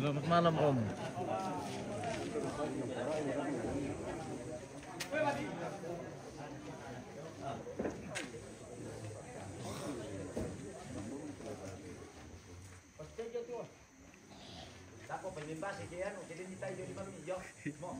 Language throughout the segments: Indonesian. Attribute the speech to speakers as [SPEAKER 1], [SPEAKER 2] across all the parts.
[SPEAKER 1] Selamat malam Om.
[SPEAKER 2] Tako pelimbas ikian, jadi kita hidup di mami, yo. Mo.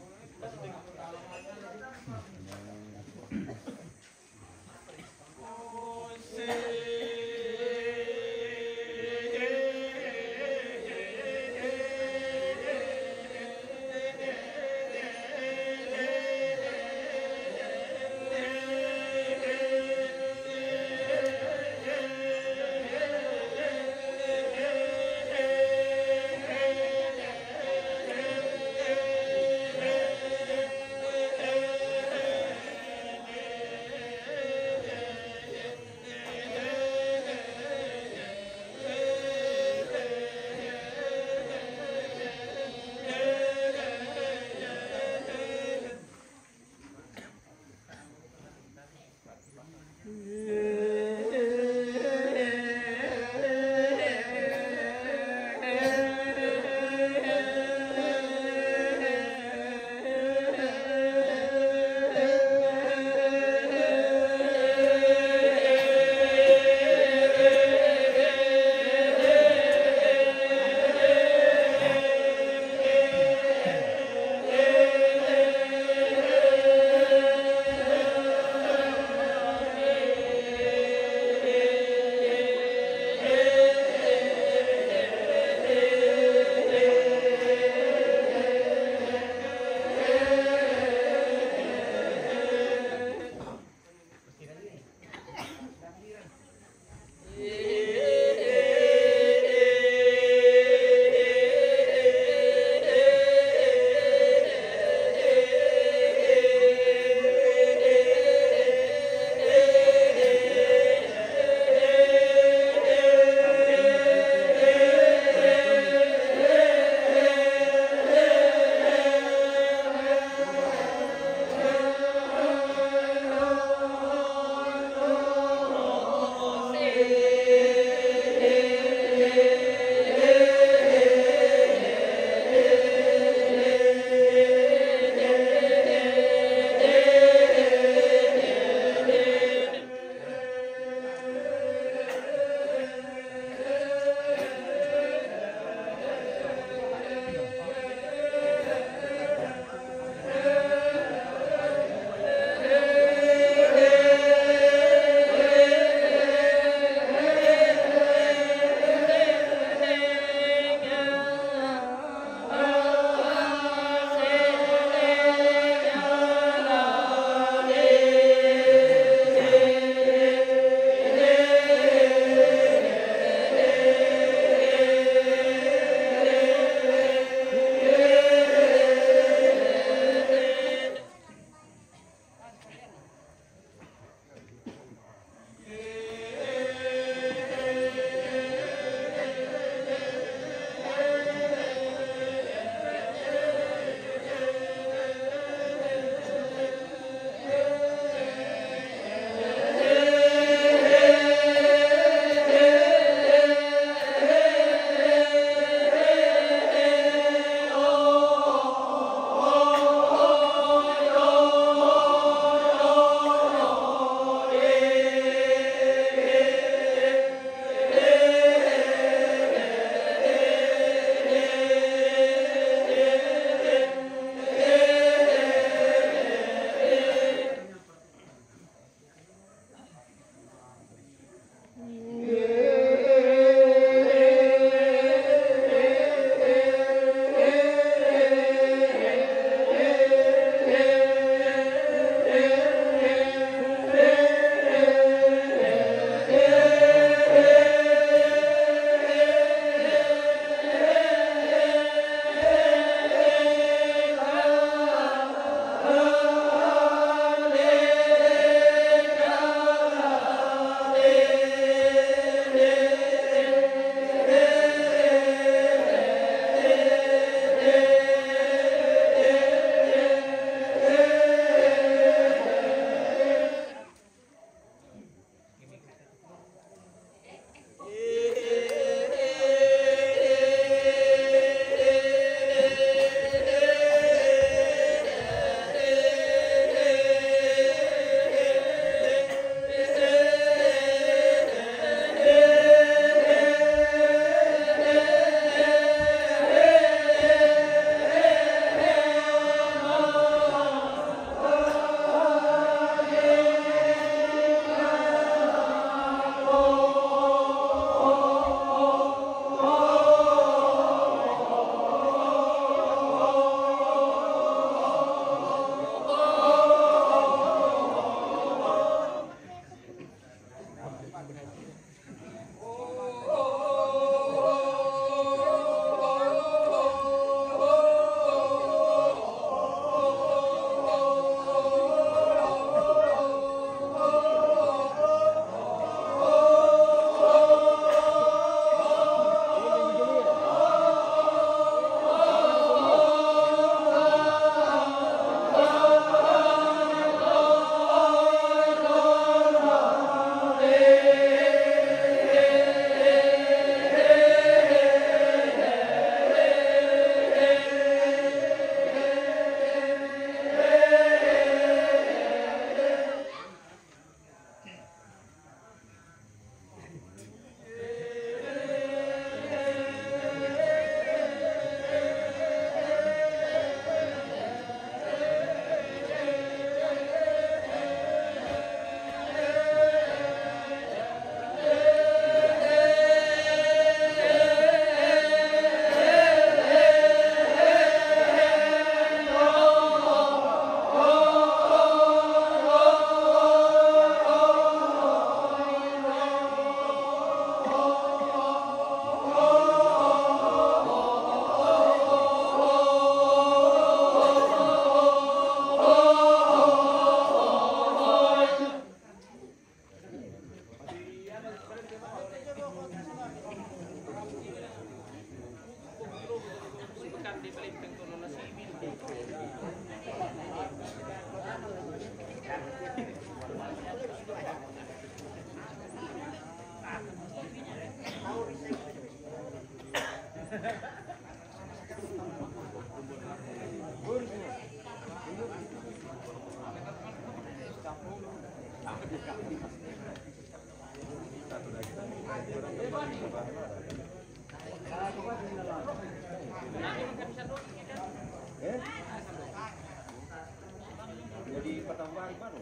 [SPEAKER 2] Jadi pertemuan baru.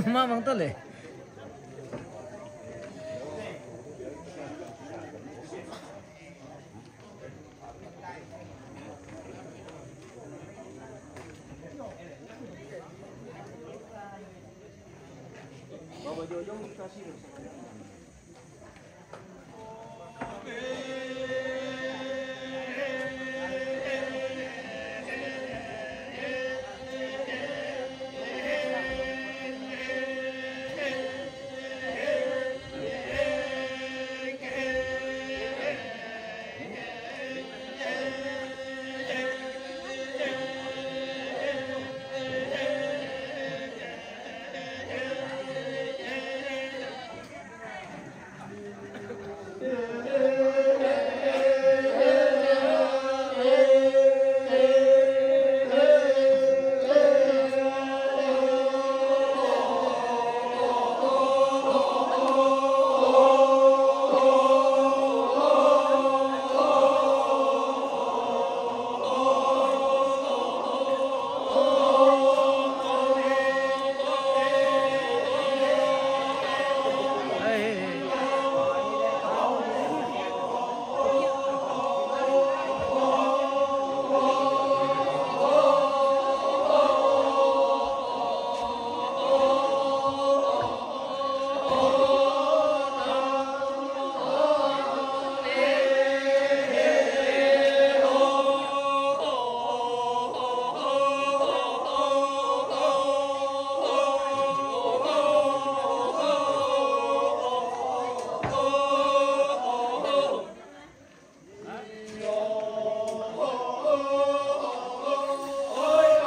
[SPEAKER 1] Mamang tol eh.
[SPEAKER 2] Bawa Jojong dikasih.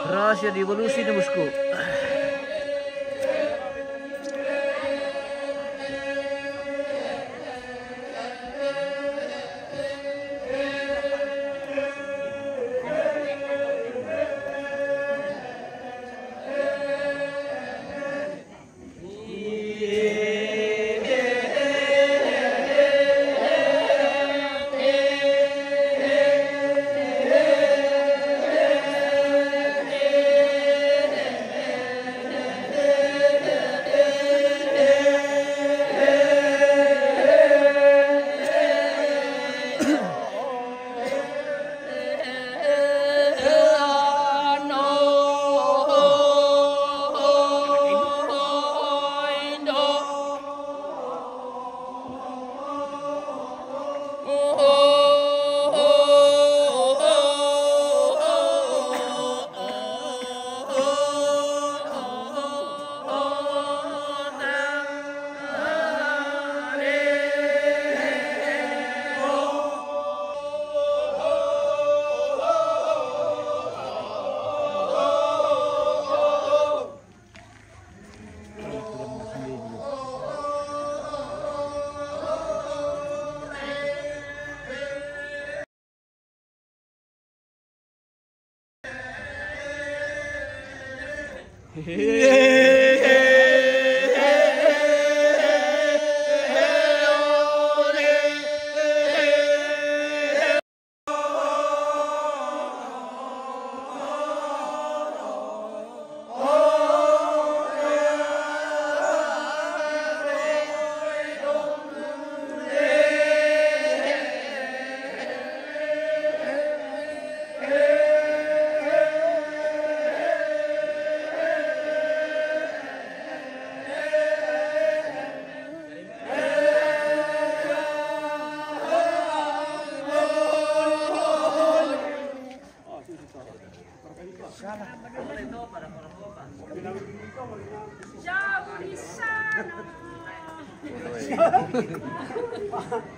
[SPEAKER 1] Rahasia di evolusi nih bosku.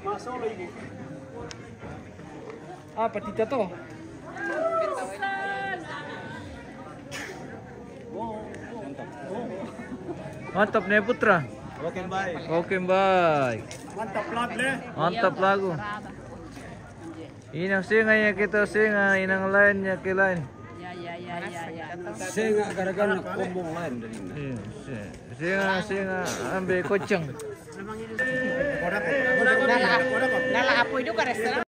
[SPEAKER 2] Masolo ibu.
[SPEAKER 1] Apa tita to? Mantap nih Putra.
[SPEAKER 2] Oke baik.
[SPEAKER 1] Oke baik.
[SPEAKER 2] Mantap lag le.
[SPEAKER 1] Mantap lagu. Inang singanya kita singa, inang lainnya ke lain.
[SPEAKER 3] Singa gara-gara nak kombong lain dari ini.
[SPEAKER 1] Singa ambil kocang.
[SPEAKER 4] Nala apo itu ke restoran.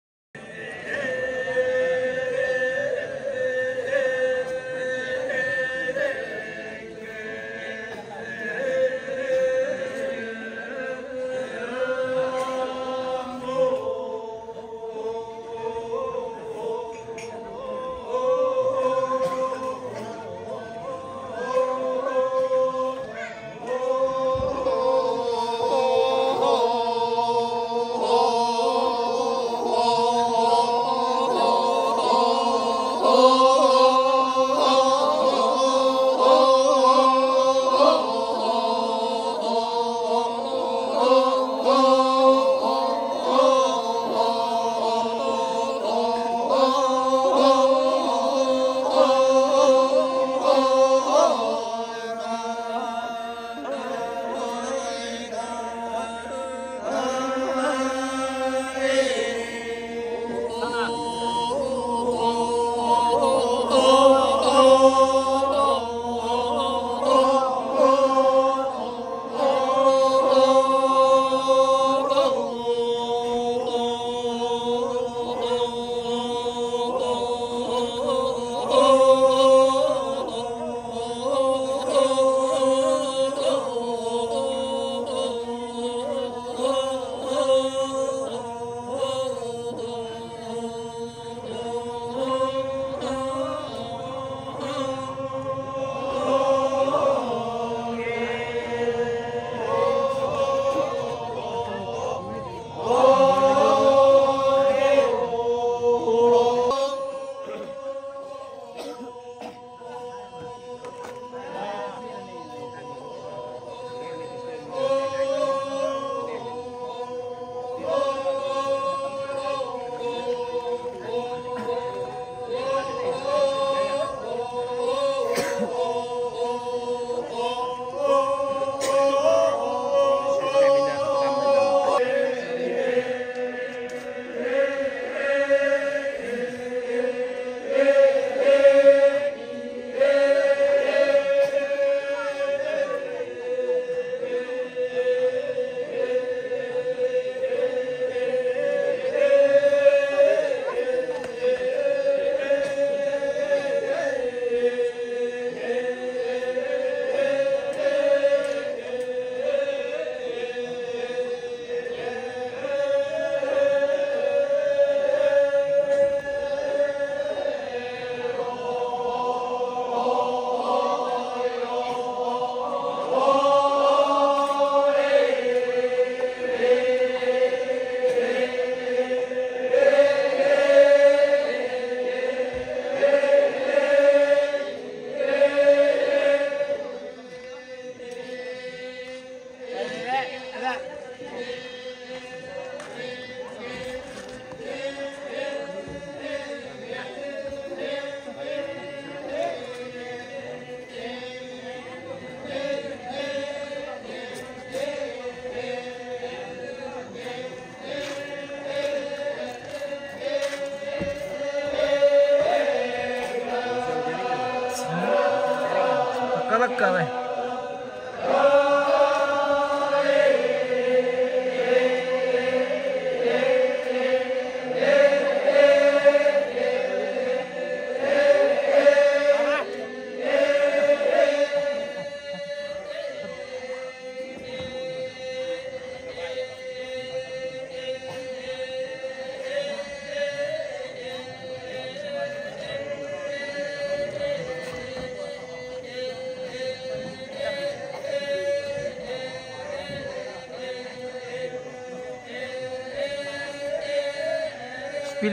[SPEAKER 1] Kalak-kalak weh.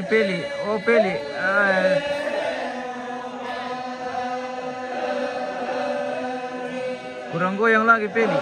[SPEAKER 1] Pili, oh pili. Kurang goyang lagi pili.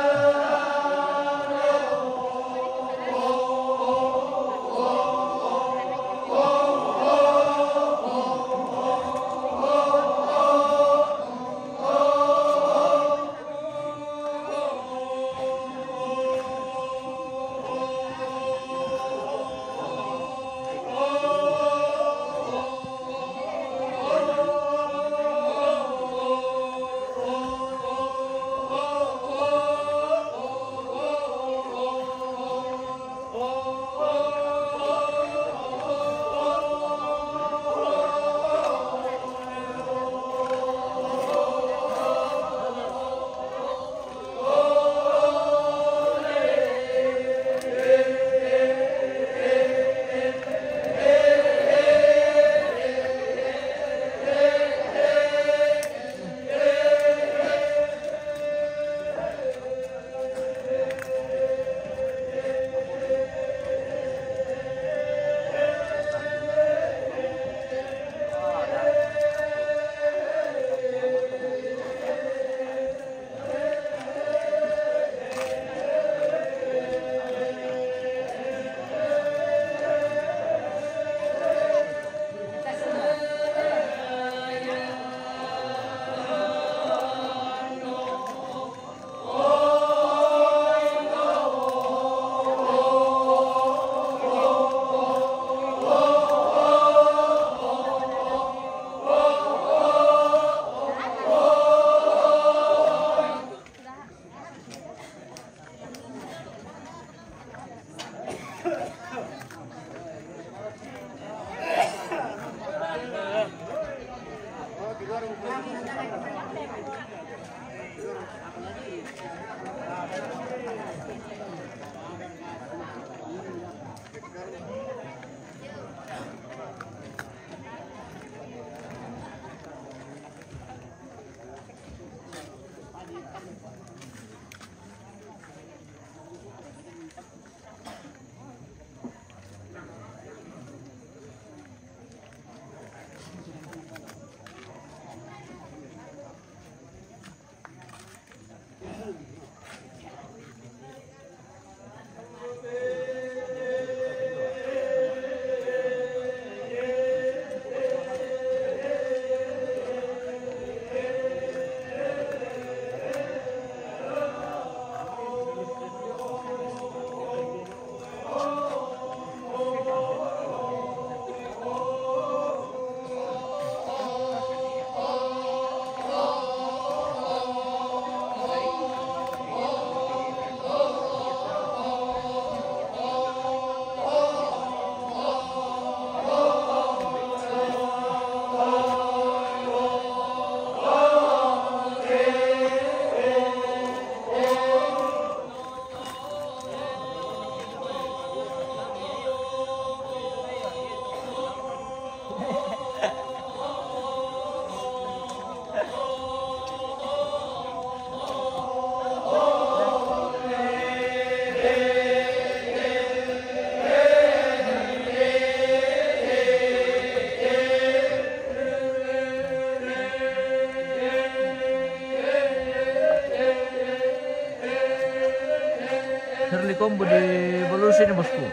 [SPEAKER 1] sini bosku.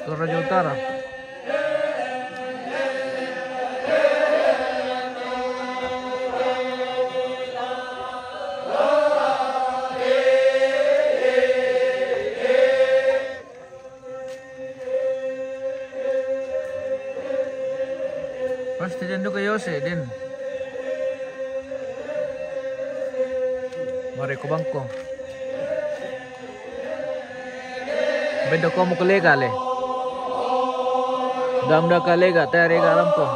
[SPEAKER 1] Toraja Utara. Pasti din doon kayo Yose din. Mari ko bangko. Benda ko mo kolega le. Damda kolega tayari ka lampo.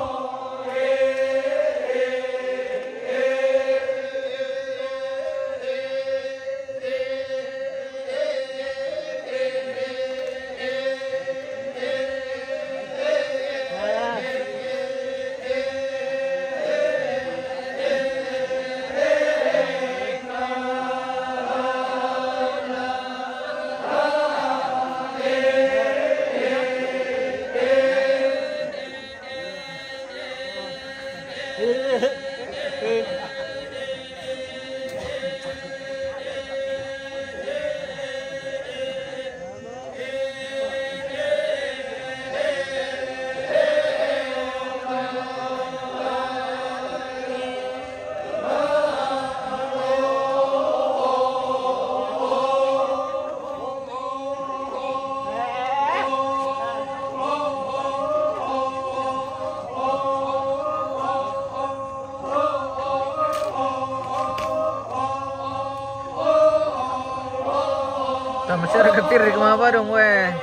[SPEAKER 1] Masyarakat tirik mga ba dong weh.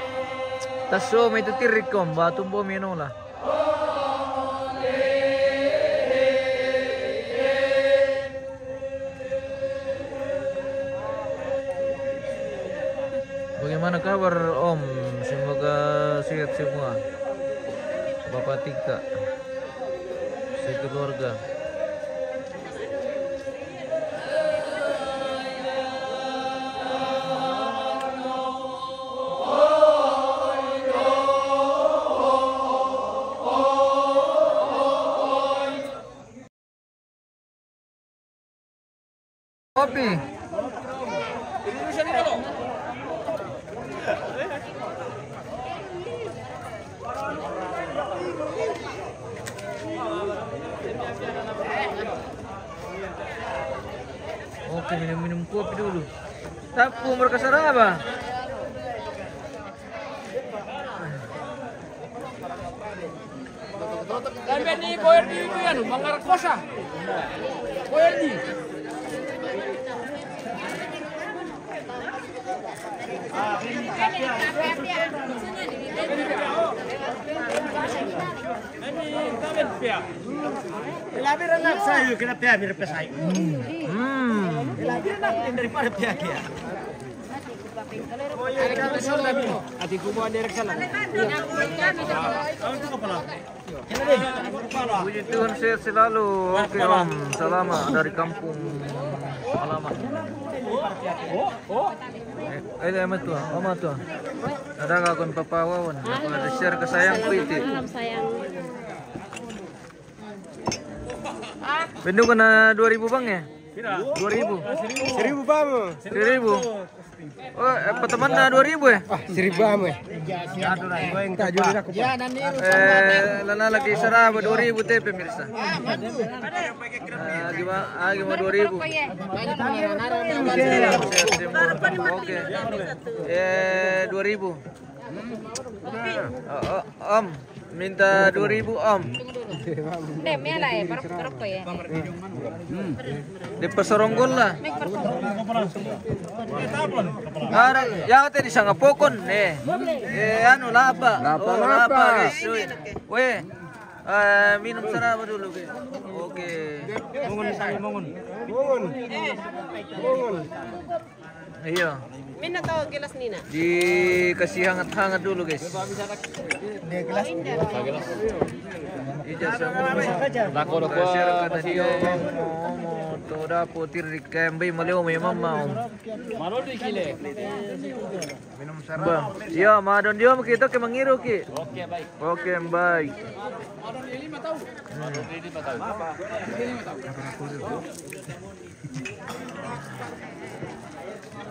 [SPEAKER 1] Taso may tirik kom batumbo minola. Bagaimana kabar Om? Semoga sehat semua. Bapak Tika, sekeluarga. Kopi. Oke, minum-minum kopi dulu. Tapi umur kesana apa?
[SPEAKER 3] Dan Benny Boyerdi itu ya, Banggar Kosa. Boyerdi.
[SPEAKER 2] Lebih enak saya kena pihak mirip saya. Lebih enak daripada pihak dia. Ati kubuan direk sana.
[SPEAKER 1] Puji Tuhan sehat selalu. Oke Om, selamat dari kampung halaman. Emat tuh, Om tuh. Ada kakon papawawan. Ada share ke sayang piti.
[SPEAKER 4] Sayang.
[SPEAKER 1] Bendung kena 2000 bang ya? 2000.
[SPEAKER 2] 1000 bang.
[SPEAKER 1] 1000. Oh, teman na 2000 ya?
[SPEAKER 2] 1000 bang.
[SPEAKER 1] Lana lagi sarap 2000 teh pemirsa. Gimana 2000? Oke. 2000. Om, minta 2000 Om.
[SPEAKER 4] Demnya lah ya, parok ko ya.
[SPEAKER 1] Di Pasoronggol lah. Ada yang tadi sangat pokon anu lapa. Lapa guys. Weh. Minum sarap dulu guys. Oke. Mongon. Iya.
[SPEAKER 4] Mina tahu gelas Nina.
[SPEAKER 1] Dikasih hangat-hangat dulu guys. Gelas. Ijazah
[SPEAKER 3] Lako
[SPEAKER 1] kata dia toda potir kembe maleo may mama.
[SPEAKER 3] Malodi kile.
[SPEAKER 1] Minum sarap. Iya, madon dia kita ke mangiru ki.
[SPEAKER 3] Oke, baik.
[SPEAKER 1] Oke, baik.
[SPEAKER 3] Malodi 5 tahun. Malodi 5 tahun.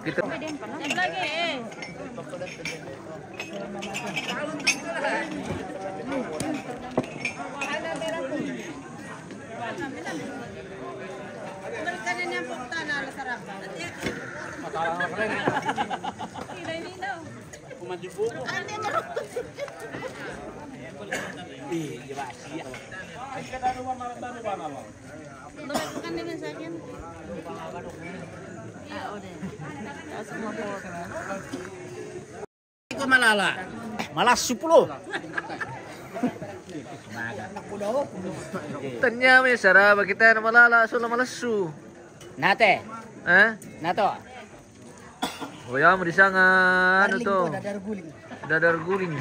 [SPEAKER 1] Kita
[SPEAKER 4] Yang lagi Berikan yang tanah ala sarapan. Ini daw. Berikan naman sa akin. Udah. Semua pot.
[SPEAKER 2] Ikaw malala. Malas 10.
[SPEAKER 1] tanya may saraba kita na malala so malasu.
[SPEAKER 2] Nate. Nato.
[SPEAKER 1] Kuya mo di siya nga ano to? Dadar guling.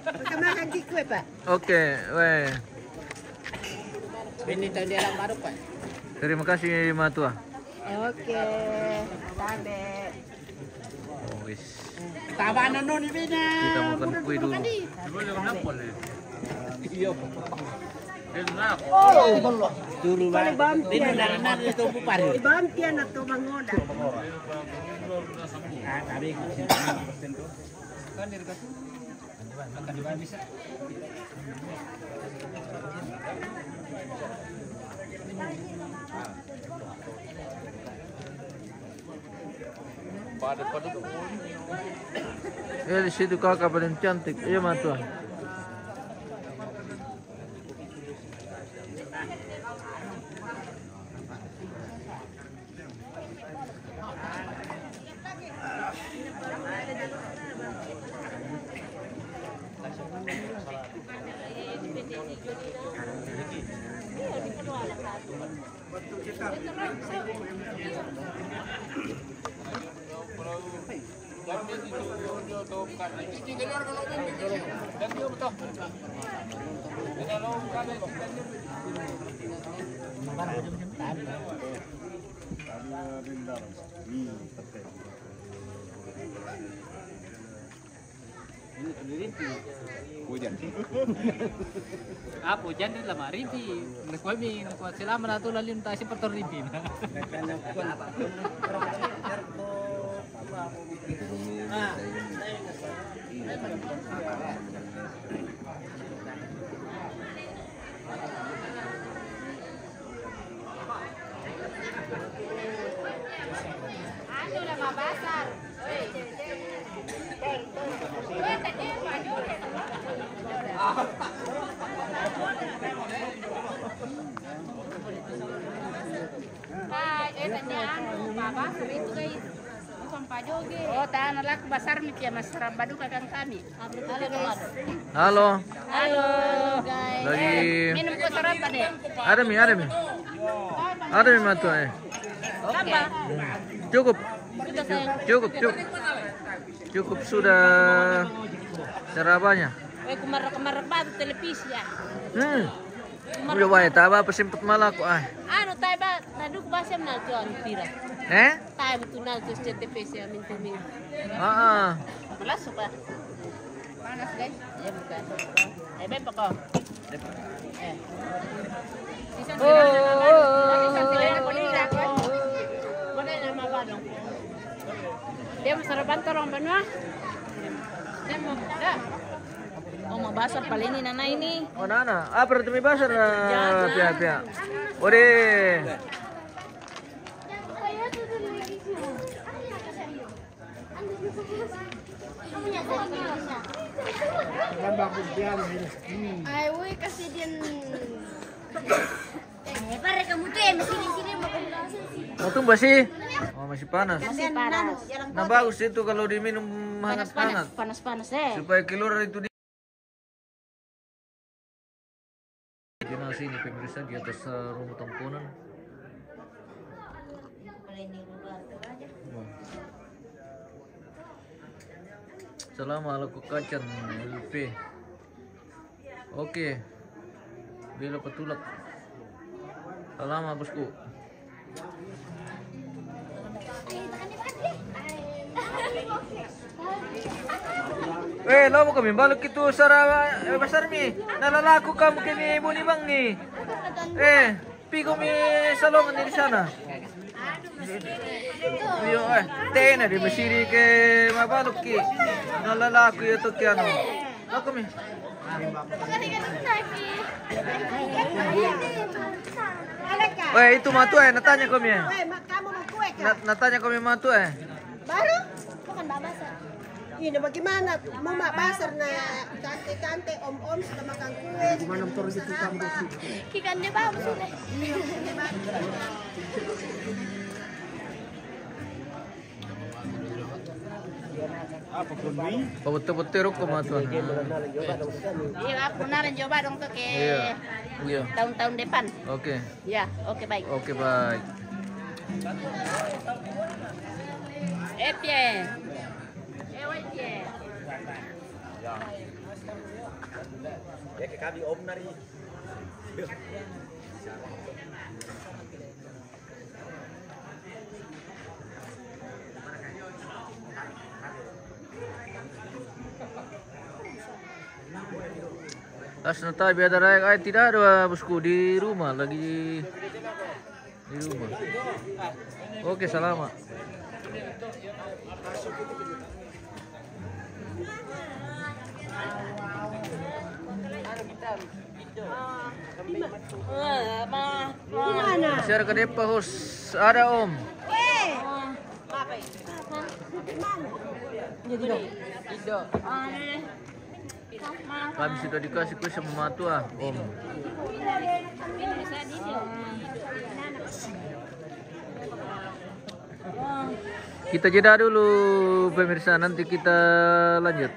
[SPEAKER 4] Kamahan di kue pa.
[SPEAKER 1] Oke, weh.
[SPEAKER 2] Benito dia lang baru pa.
[SPEAKER 1] Terima kasih Matua.
[SPEAKER 4] Oke. Tabe.
[SPEAKER 1] Oh, wis.
[SPEAKER 2] Taba na no ni Bina.
[SPEAKER 1] Kita makan kue dulu.
[SPEAKER 2] Dulu ba? Dino na ito po pare.
[SPEAKER 4] Bampian na to mangoda.
[SPEAKER 2] Kami
[SPEAKER 1] Di situ kakak paling cantik. Iya Matua.
[SPEAKER 3] Apo dyan din lama ripi. Nakuha sila manatulan yung tayo si Pator ripi.
[SPEAKER 4] Ano na mabasar? Tanya mabasar itu guys. Bukan pajoge. Oh, tahan alak basar nih ya Mas Rambadu kakang kami. Halo guys.
[SPEAKER 1] Halo.
[SPEAKER 4] Halo guys.
[SPEAKER 1] Lagi
[SPEAKER 4] Minum kok sarapan deh.
[SPEAKER 1] ada mi Matua.
[SPEAKER 4] Apa?
[SPEAKER 1] Cukup.
[SPEAKER 4] Sudah sayang.
[SPEAKER 1] Cukup sudah sarabanya.
[SPEAKER 4] Kemar batu televisi ya.
[SPEAKER 1] Udah wae taba pesempet malah kok
[SPEAKER 4] Ano tayo ba? Naduk ba siya na ito ang tira? Tayo mo tunal ito sa TP siya mintuming. Malas pa. Panas guys. Ayan bukan. Ay ba pa ko? Isang sila na polita ko. Wala na mabalong. Dia masarapan torong banwa. Dia mo. Oh, mabasar pala ini nanay ini.
[SPEAKER 1] Oh, nana. Pero tumi basar na pia. Ore.
[SPEAKER 5] Ay, uy, kasi din... pare kamu tuh masih di sini makan langsung sih.
[SPEAKER 1] Oh, tumba sih. Oh, masih panas.
[SPEAKER 4] Masih panas.
[SPEAKER 1] Nah, bagus itu kalau diminum hangat-hangat.
[SPEAKER 4] Panas-panas
[SPEAKER 1] Supaya keluar itu di sini pemirsa di atas rumah tamponan. Assalamualaikum kacan LP. Oke. Bela petulak. Salam bosku. Lo mo kami balik itu sara besar mi. Nalalako kamu kini ibu ni bang ni. Pigo mi salongan di sana. Yo tena di masiri ke mabalok ki. Nalalaki ito ki ano. Ako mi. Itu matu natanya kami.
[SPEAKER 6] Kamu mau kue
[SPEAKER 1] Natanya kami matu
[SPEAKER 6] baru? Bukan babasar. Ini bagaimana? Mau mak basar na tante-tante, om-om sudah makan kue. Gimana motor gitu kamu?
[SPEAKER 5] Kikan dia bang sudah.
[SPEAKER 1] Betul-betul ko matu.
[SPEAKER 4] Iya, aku naran coba dong tuh ke
[SPEAKER 1] Iya.
[SPEAKER 4] tahun-tahun depan.
[SPEAKER 1] Oke.
[SPEAKER 4] Ya, oke baik.
[SPEAKER 1] Oke baik.
[SPEAKER 4] Pie. Pie.
[SPEAKER 2] Ya ke kami om nari.
[SPEAKER 1] Asna tayo biada raya tidak ada bosku di rumah lagi di rumah. Oke, selamat. Share ke depa host ada om. Kami sudah dikasih kue sama matu om. Kita jeda dulu pemirsa, nanti kita lanjut.